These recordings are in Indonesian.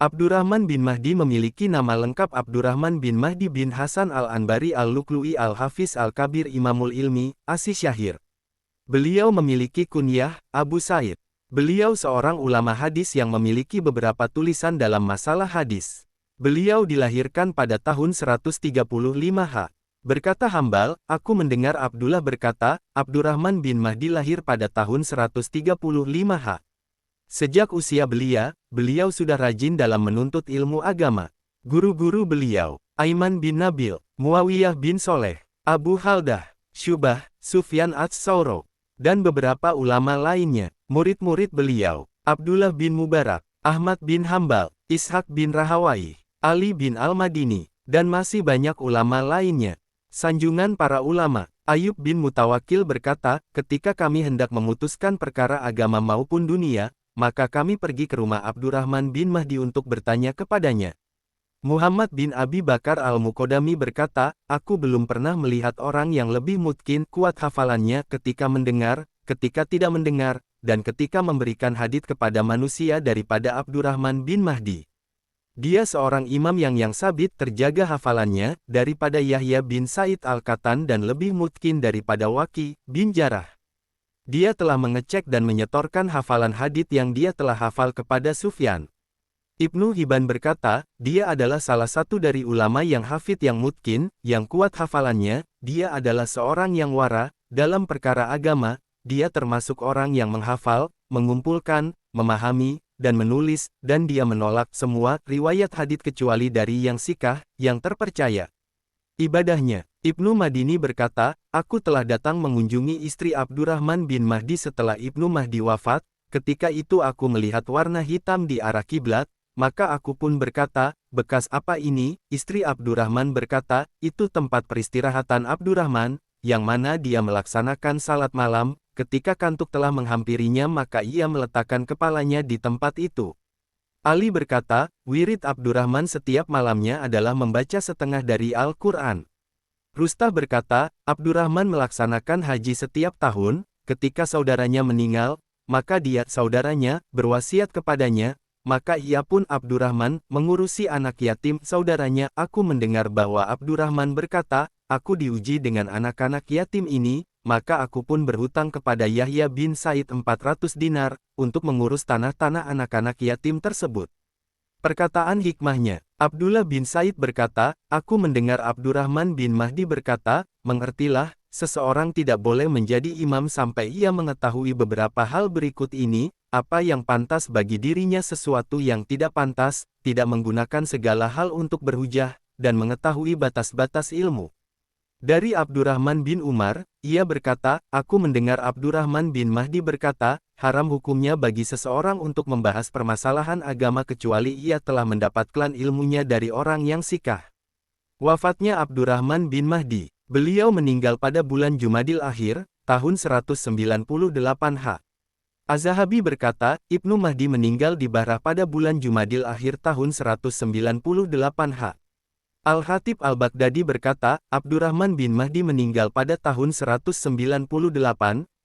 Abdurrahman bin Mahdi memiliki nama lengkap Abdurrahman bin Mahdi bin Hasan al-Anbari al-Lu'lu'i al-Hafiz al-Kabir Imamul Ilmi, As-Syahir. Beliau memiliki kunyah, Abu Said. Beliau seorang ulama hadis yang memiliki beberapa tulisan dalam masalah hadis. Beliau dilahirkan pada tahun 135 H. Berkata Hambal, aku mendengar Abdullah berkata, Abdurrahman bin Mahdi lahir pada tahun 135 H. Sejak usia belia, beliau sudah rajin dalam menuntut ilmu agama. Guru-guru beliau, Aiman bin Nabil, Muawiyah bin Soleh, Abu Haldah, Syubah, Sufyan ats-Tsauri, dan beberapa ulama lainnya. Murid-murid beliau, Abdullah bin Mubarak, Ahmad bin Hambal, Ishaq bin Rahawayh, Ali bin Al-Madini, dan masih banyak ulama lainnya. Sanjungan para ulama, Ayub bin Mutawakil berkata, ketika kami hendak memutuskan perkara agama maupun dunia, maka kami pergi ke rumah Abdurrahman bin Mahdi untuk bertanya kepadanya. Muhammad bin Abi Bakar al-Muqaddami berkata, aku belum pernah melihat orang yang lebih mungkin kuat hafalannya ketika mendengar, ketika tidak mendengar, dan ketika memberikan hadits kepada manusia daripada Abdurrahman bin Mahdi. Dia seorang imam yang sabit terjaga hafalannya, daripada Yahya bin Said al-Qattan dan lebih mungkin daripada Waqi bin Jarrah. Dia telah mengecek dan menyetorkan hafalan hadits yang dia telah hafal kepada Sufyan. Ibnu Hibban berkata, dia adalah salah satu dari ulama yang hafid yang mungkin, yang kuat hafalannya, dia adalah seorang yang wara, dalam perkara agama, dia termasuk orang yang menghafal, mengumpulkan, memahami, dan menulis, dan dia menolak semua riwayat hadits kecuali dari yang sikah, yang terpercaya. Ibadahnya, Ibnu Madini berkata, aku telah datang mengunjungi istri Abdurrahman bin Mahdi setelah Ibnu Mahdi wafat, ketika itu aku melihat warna hitam di arah kiblat, maka aku pun berkata, bekas apa ini? Istri Abdurrahman berkata, itu tempat peristirahatan Abdurrahman, yang mana dia melaksanakan salat malam, ketika kantuk telah menghampirinya maka ia meletakkan kepalanya di tempat itu. Ali berkata, wirid Abdurrahman setiap malamnya adalah membaca setengah dari Al-Quran. Rustah berkata, Abdurrahman melaksanakan haji setiap tahun, ketika saudaranya meninggal, maka dia, saudaranya, berwasiat kepadanya, maka ia pun Abdurrahman, mengurusi anak yatim saudaranya. Aku mendengar bahwa Abdurrahman berkata, aku diuji dengan anak-anak yatim ini, maka aku pun berhutang kepada Yahya bin Said 400 dinar, untuk mengurus tanah-tanah anak-anak yatim tersebut. Perkataan hikmahnya, Abdullah bin Said berkata, aku mendengar Abdurrahman bin Mahdi berkata, mengertilah, seseorang tidak boleh menjadi imam sampai ia mengetahui beberapa hal berikut ini, apa yang pantas bagi dirinya sesuatu yang tidak pantas, tidak menggunakan segala hal untuk berhujah, dan mengetahui batas-batas ilmu. Dari Abdurrahman bin Umar, ia berkata, aku mendengar Abdurrahman bin Mahdi berkata, haram hukumnya bagi seseorang untuk membahas permasalahan agama kecuali ia telah mendapatkan ilmunya dari orang yang sikah. Wafatnya Abdurrahman bin Mahdi, beliau meninggal pada bulan Jumadil Akhir, tahun 198 H. Az-Zahabi berkata, Ibnu Mahdi meninggal di Basrah pada bulan Jumadil Akhir tahun 198 H. Al-Khatib Al-Baghdadi berkata, Abdurrahman bin Mahdi meninggal pada tahun 198,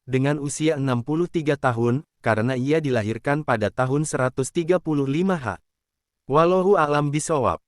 dengan usia 63 tahun, karena ia dilahirkan pada tahun 135 H. Wallahu a'lam bishawab.